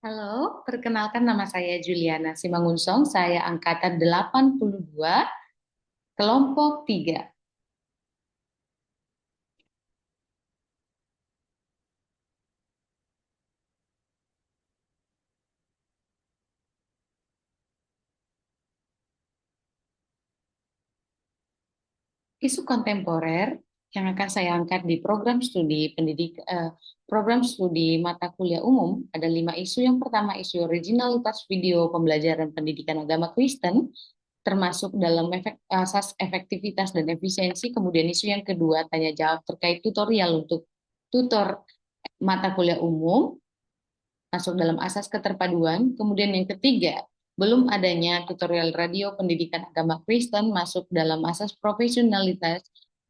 Halo, perkenalkan nama saya Juliana Simangunsong, saya angkatan 82, kelompok 3. Isu kontemporer yang akan saya angkat di program studi mata kuliah umum ada 5 isu. Yang pertama, isu originalitas video pembelajaran pendidikan agama Kristen, termasuk dalam asas efektivitas dan efisiensi. Kemudian isu yang kedua, tanya jawab terkait tutorial untuk tutor mata kuliah umum, masuk dalam asas keterpaduan. Kemudian yang ketiga, belum adanya tutorial radio pendidikan agama Kristen, masuk dalam asas profesionalitas.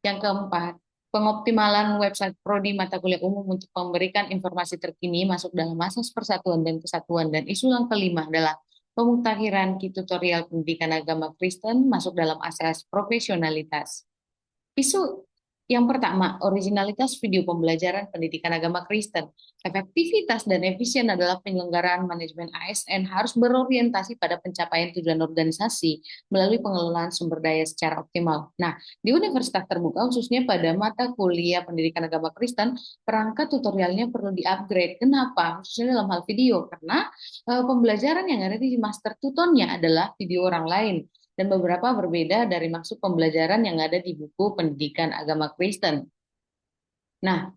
Yang keempat, pengoptimalan website prodi mata kuliah umum untuk memberikan informasi terkini, masuk dalam asas persatuan dan kesatuan. Dan isu yang kelima adalah pemutahiran tutorial pendidikan agama Kristen, masuk dalam asas profesionalitas. Isu yang pertama, originalitas video pembelajaran pendidikan agama Kristen. Efektivitas dan efisien adalah penyelenggaraan manajemen ASN harus berorientasi pada pencapaian tujuan organisasi melalui pengelolaan sumber daya secara optimal. Nah, di universitas terbuka, khususnya pada mata kuliah pendidikan agama Kristen, perangkat tutorialnya perlu di-upgrade. Kenapa? Khususnya dalam hal video, karena pembelajaran yang ada di master tutornya adalah video orang lain dan beberapa berbeda dari maksud pembelajaran yang ada di buku pendidikan agama Kristen. Nah,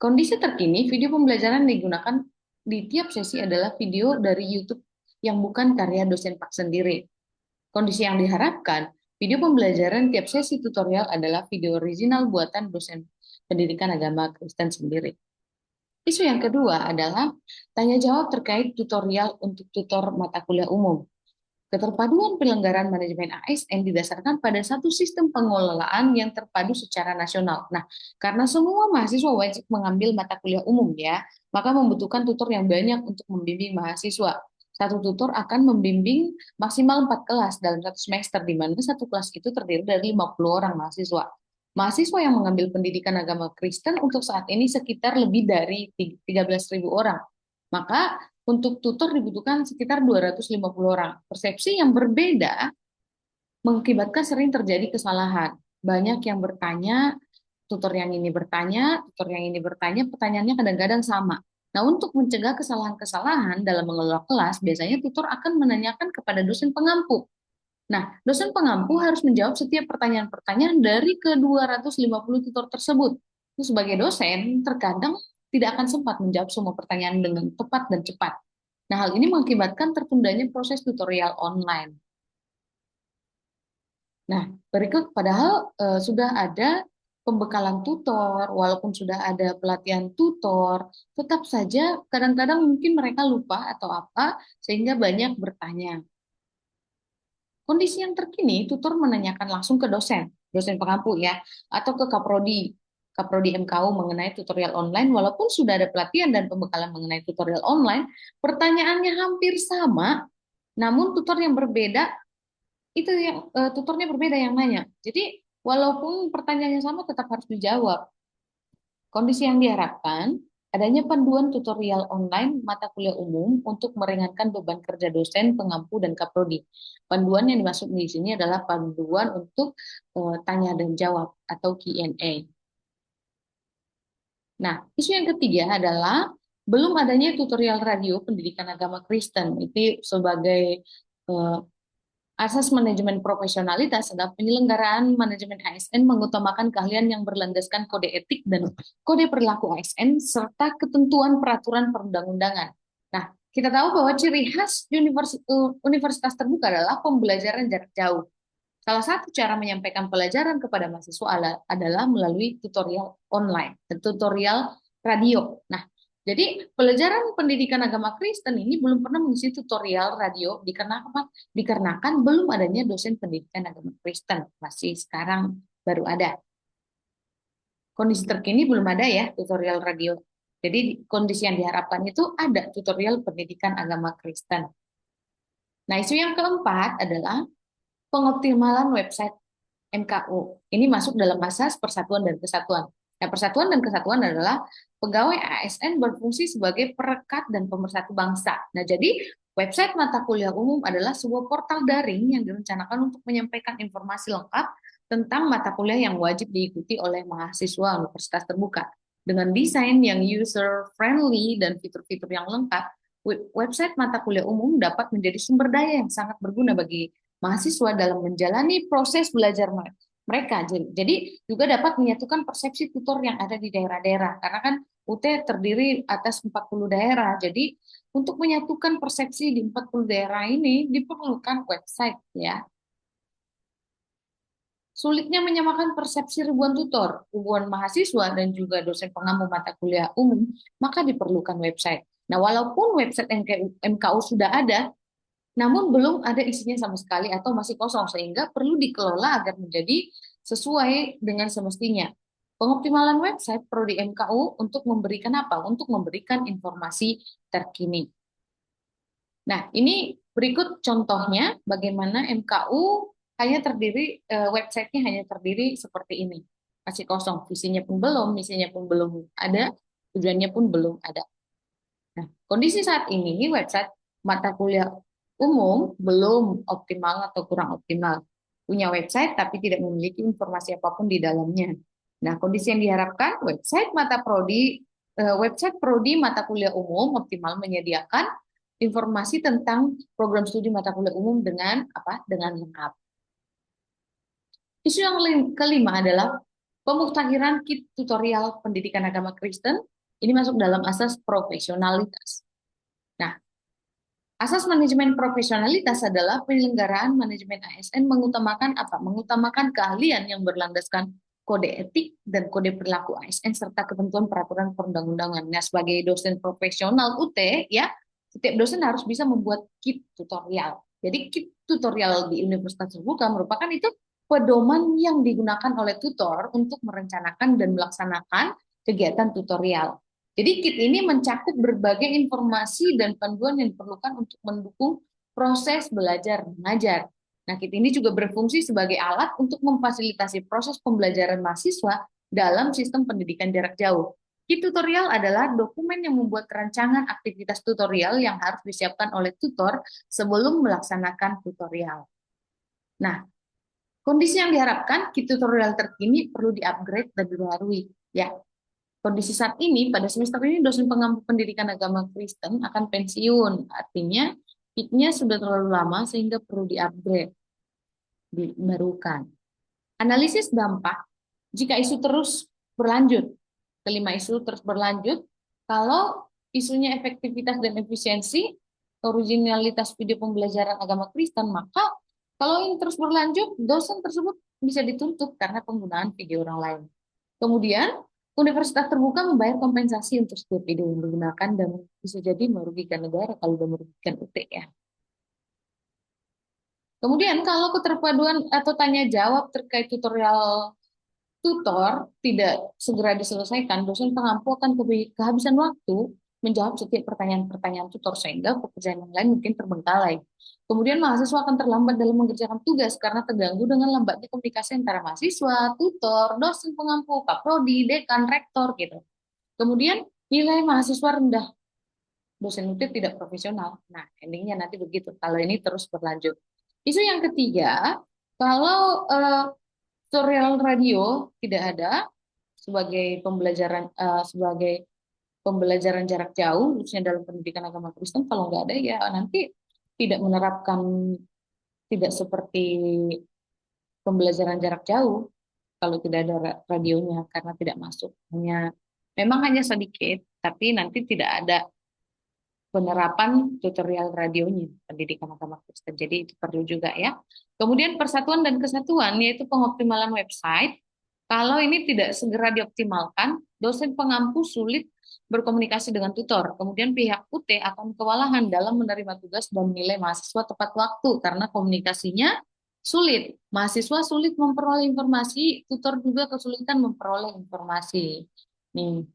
kondisi terkini video pembelajaran digunakan di tiap sesi adalah video dari YouTube yang bukan karya dosen Pak sendiri. Kondisi yang diharapkan, video pembelajaran tiap sesi tutorial adalah video original buatan dosen pendidikan agama Kristen sendiri. Isu yang kedua adalah tanya jawab terkait tutorial untuk tutor mata kuliah umum. Keterpaduan penyelenggaraan manajemen ASN didasarkan pada satu sistem pengelolaan yang terpadu secara nasional. Nah, karena semua mahasiswa wajib mengambil mata kuliah umum ya, maka membutuhkan tutor yang banyak untuk membimbing mahasiswa. Satu tutor akan membimbing maksimal 4 kelas dalam satu semester, di mana satu kelas itu terdiri dari 50 orang mahasiswa. Mahasiswa yang mengambil pendidikan agama Kristen untuk saat ini sekitar lebih dari 13.000 orang. Maka untuk tutor dibutuhkan sekitar 250 orang. Persepsi yang berbeda mengakibatkan sering terjadi kesalahan. Banyak yang bertanya, tutor yang ini bertanya, tutor yang ini bertanya, pertanyaannya kadang-kadang sama. Nah, untuk mencegah kesalahan-kesalahan dalam mengelola kelas, biasanya tutor akan menanyakan kepada dosen pengampu. Nah, dosen pengampu harus menjawab setiap pertanyaan-pertanyaan dari ke-250 tutor tersebut. Itu sebagai dosen, terkadang tidak akan sempat menjawab semua pertanyaan dengan tepat dan cepat. Nah, hal ini mengakibatkan tertundanya proses tutorial online. Nah, berikut padahal sudah ada pembekalan tutor, walaupun sudah ada pelatihan tutor, tetap saja kadang-kadang mungkin mereka lupa atau apa, sehingga banyak bertanya. Kondisi yang terkini, tutor menanyakan langsung ke dosen, dosen pengampu ya, atau ke Kaprodi, Kaprodi MKU mengenai tutorial online, walaupun sudah ada pelatihan dan pembekalan mengenai tutorial online, pertanyaannya hampir sama, namun tutor yang berbeda, tutornya berbeda yang nanya. Jadi, walaupun pertanyaannya sama, tetap harus dijawab. Kondisi yang diharapkan, adanya panduan tutorial online mata kuliah umum untuk meringankan beban kerja dosen, pengampu, dan kaprodi. Panduan yang dimaksud di sini adalah panduan untuk tanya dan jawab atau Q&A. Nah, isu yang ketiga adalah belum adanya tutorial radio pendidikan agama Kristen. Itu sebagai eh, asas manajemen profesionalitas adalah penyelenggaraan manajemen ASN mengutamakan keahlian yang berlandaskan kode etik dan kode perilaku ASN serta ketentuan peraturan perundang-undangan. Nah, kita tahu bahwa ciri khas universitas terbuka adalah pembelajaran jarak jauh. Salah satu cara menyampaikan pelajaran kepada mahasiswa adalah melalui tutorial online, tutorial radio. Nah, jadi pelajaran pendidikan agama Kristen ini belum pernah mengisi tutorial radio dikarenakan belum adanya dosen pendidikan agama Kristen. Masih sekarang baru ada. Kondisi terkini belum ada ya tutorial radio. Jadi kondisi yang diharapkan itu ada tutorial pendidikan agama Kristen. Nah, isu yang keempat adalah pengoptimalan website MKU. Ini masuk dalam asas persatuan dan kesatuan. Nah, persatuan dan kesatuan adalah pegawai ASN berfungsi sebagai perekat dan pemersatu bangsa. Nah, jadi website mata kuliah umum adalah sebuah portal daring yang direncanakan untuk menyampaikan informasi lengkap tentang mata kuliah yang wajib diikuti oleh mahasiswa universitas terbuka. Dengan desain yang user-friendly dan fitur-fitur yang lengkap, website mata kuliah umum dapat menjadi sumber daya yang sangat berguna bagi mahasiswa dalam menjalani proses belajar mereka. Jadi juga dapat menyatukan persepsi tutor yang ada di daerah-daerah. Karena kan UT terdiri atas 40 daerah. Jadi untuk menyatukan persepsi di 40 daerah ini diperlukan website ya. Sulitnya menyamakan persepsi ribuan tutor, ribuan mahasiswa, dan juga dosen pengampu mata kuliah umum, maka diperlukan website. Nah, walaupun website MKU sudah ada, namun belum ada isinya sama sekali atau masih kosong, sehingga perlu dikelola agar menjadi sesuai dengan semestinya. Pengoptimalan website Prodi MKU untuk memberikan apa? Untuk memberikan informasi terkini. Nah, ini berikut contohnya bagaimana MKU hanya terdiri, websitenya hanya terdiri seperti ini. Masih kosong, visinya pun belum, misinya pun belum ada, tujuannya pun belum ada. Nah, kondisi saat ini website mata kuliah umum belum optimal atau kurang optimal. Punya website tapi tidak memiliki informasi apapun di dalamnya. Nah, kondisi yang diharapkan website prodi mata kuliah umum optimal menyediakan informasi tentang program studi mata kuliah umum dengan apa? Dengan lengkap. Isu yang kelima adalah pemutahiran kit tutorial pendidikan agama Kristen. Ini masuk dalam asas profesionalitas. Nah, asas manajemen profesionalitas adalah penyelenggaraan manajemen ASN mengutamakan apa? Mengutamakan keahlian yang berlandaskan kode etik dan kode perilaku ASN serta ketentuan peraturan perundang-undangan. Nah, sebagai dosen profesional UT ya, setiap dosen harus bisa membuat kit tutorial. Jadi kit tutorial di Universitas Terbuka merupakan itu pedoman yang digunakan oleh tutor untuk merencanakan dan melaksanakan kegiatan tutorial. Jadi kit ini mencakup berbagai informasi dan panduan yang diperlukan untuk mendukung proses belajar mengajar. Nah, kit ini juga berfungsi sebagai alat untuk memfasilitasi proses pembelajaran mahasiswa dalam sistem pendidikan jarak jauh. Kit tutorial adalah dokumen yang membuat rancangan aktivitas tutorial yang harus disiapkan oleh tutor sebelum melaksanakan tutorial. Nah, kondisi yang diharapkan kit tutorial terkini perlu di-upgrade dan dibaharui. Ya, kondisi saat ini, pada semester ini dosen pengampu pendidikan agama Kristen akan pensiun. Artinya, kitnya sudah terlalu lama sehingga perlu di-upgrade, dibarukan. Analisis dampak, jika isu terus berlanjut, kelima isu terus berlanjut, kalau isunya efektivitas dan efisiensi, originalitas video pembelajaran agama Kristen, maka kalau ini terus berlanjut, dosen tersebut bisa dituntut karena penggunaan video orang lain. Kemudian, Universitas Terbuka membayar kompensasi untuk setiap video yang digunakan dan bisa jadi merugikan negara kalau sudah merugikan UT ya. Kemudian kalau keterpaduan atau tanya jawab terkait tutorial tutor tidak segera diselesaikan, dosen pengampu akan kehabisan waktu menjawab setiap pertanyaan-pertanyaan tutor sehingga pekerjaan yang lain mungkin terbengkalai. Kemudian mahasiswa akan terlambat dalam mengerjakan tugas karena terganggu dengan lambatnya komunikasi antara mahasiswa, tutor, dosen pengampu, kaprodi, dekan, rektor gitu. Kemudian nilai mahasiswa rendah, dosen UT tidak profesional. Nah, endingnya nanti begitu kalau ini terus berlanjut. Isu yang ketiga, kalau tutorial radio tidak ada sebagai pembelajaran jarak jauh, khususnya dalam pendidikan agama Kristen, kalau nggak ada ya nanti tidak menerapkan, tidak seperti pembelajaran jarak jauh kalau tidak ada radionya karena tidak masuk. Memang hanya sedikit, tapi nanti tidak ada penerapan tutorial radionya pendidikan agama Kristen. Jadi itu perlu juga ya. Kemudian persatuan dan kesatuan yaitu pengoptimalan website. Kalau ini tidak segera dioptimalkan, dosen pengampu sulit berkomunikasi dengan tutor. Kemudian pihak UT akan kewalahan dalam menerima tugas dan menilai mahasiswa tepat waktu karena komunikasinya sulit. Mahasiswa sulit memperoleh informasi, tutor juga kesulitan memperoleh informasi. Nih,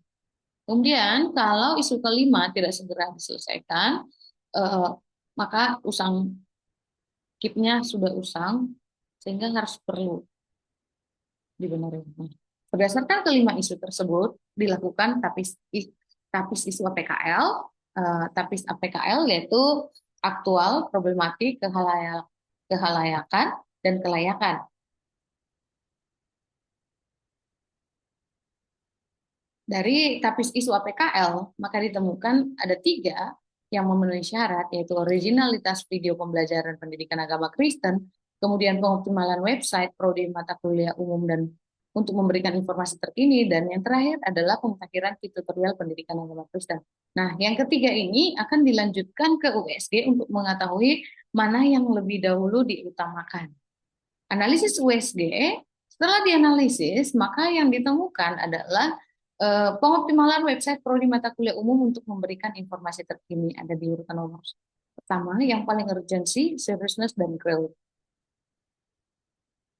kemudian, kalau isu kelima tidak segera diselesaikan, eh, maka KIP-nya sudah usang, sehingga harus perlu dibenahi. Berdasarkan kelima isu tersebut, dilakukan tapis isu APKL, tapis APKL yaitu aktual, problematik, kehalayakan, dan kelayakan. Dari tapis isu APKL, maka ditemukan ada 3 yang memenuhi syarat, yaitu originalitas video pembelajaran pendidikan agama Kristen, kemudian pengoptimalan website, prodi mata kuliah umum dan untuk memberikan informasi terkini, dan yang terakhir adalah pemutakhiran tutorial pendidikan agama Kristen. Nah, yang ketiga ini akan dilanjutkan ke USG untuk mengetahui mana yang lebih dahulu diutamakan. Analisis USG, setelah dianalisis, maka yang ditemukan adalah pengoptimalan website prodi mata kuliah umum untuk memberikan informasi terkini. Ada di urutan nomor pertama, yang paling urgensi, seriousness, dan growth.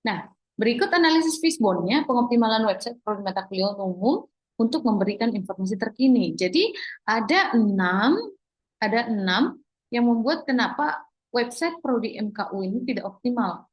Nah, berikut analisis Fishbone-nya, pengoptimalan website prodi mata kuliah umum untuk memberikan informasi terkini. Jadi ada 6 yang membuat kenapa website prodi MKU ini tidak optimal.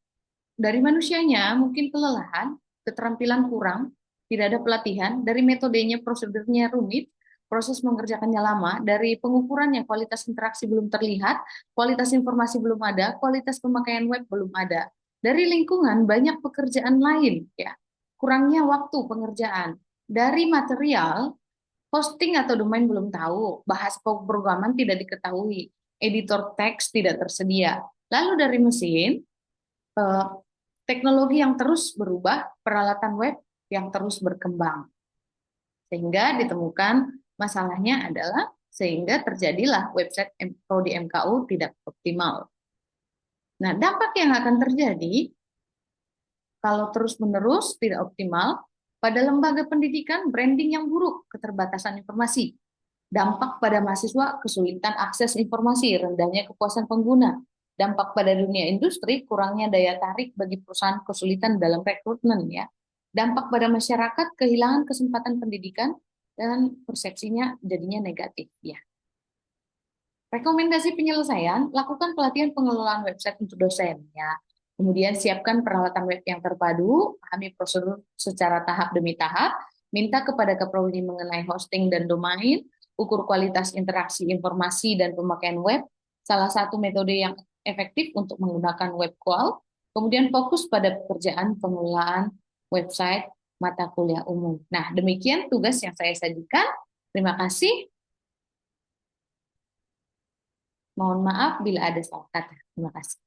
Dari manusianya mungkin kelelahan, keterampilan kurang, tidak ada pelatihan, dari metodenya, prosedurnya rumit, proses mengerjakannya lama, dari pengukurannya kualitas interaksi belum terlihat, kualitas informasi belum ada, kualitas pemakaian web belum ada. Dari lingkungan banyak pekerjaan lain, ya, kurangnya waktu pengerjaan. Dari material, hosting atau domain belum tahu, bahasa pemrograman tidak diketahui, editor teks tidak tersedia. Lalu dari mesin, eh, teknologi yang terus berubah, peralatan web yang terus berkembang. Sehingga ditemukan masalahnya adalah sehingga terjadilah website prodi MKU tidak optimal. Nah, dampak yang akan terjadi kalau terus-menerus tidak optimal pada lembaga pendidikan, branding yang buruk, keterbatasan informasi, dampak pada mahasiswa, kesulitan akses informasi, rendahnya kepuasan pengguna, dampak pada dunia industri, kurangnya daya tarik bagi perusahaan, kesulitan dalam rekrutmen, ya, dampak pada masyarakat, kehilangan kesempatan pendidikan, dan persepsinya jadinya negatif, ya. Rekomendasi penyelesaian, lakukan pelatihan pengelolaan website untuk dosen, ya. Kemudian siapkan peralatan web yang terpadu, pahami prosedur secara tahap demi tahap, minta kepada keprodi mengenai hosting dan domain, ukur kualitas interaksi informasi dan pemakaian web, salah satu metode yang efektif untuk menggunakan web call, kemudian fokus pada pekerjaan pengelolaan website mata kuliah umum. Nah, demikian tugas yang saya sajikan. Terima kasih. Mohon maaf bila ada salah kata. Terima kasih.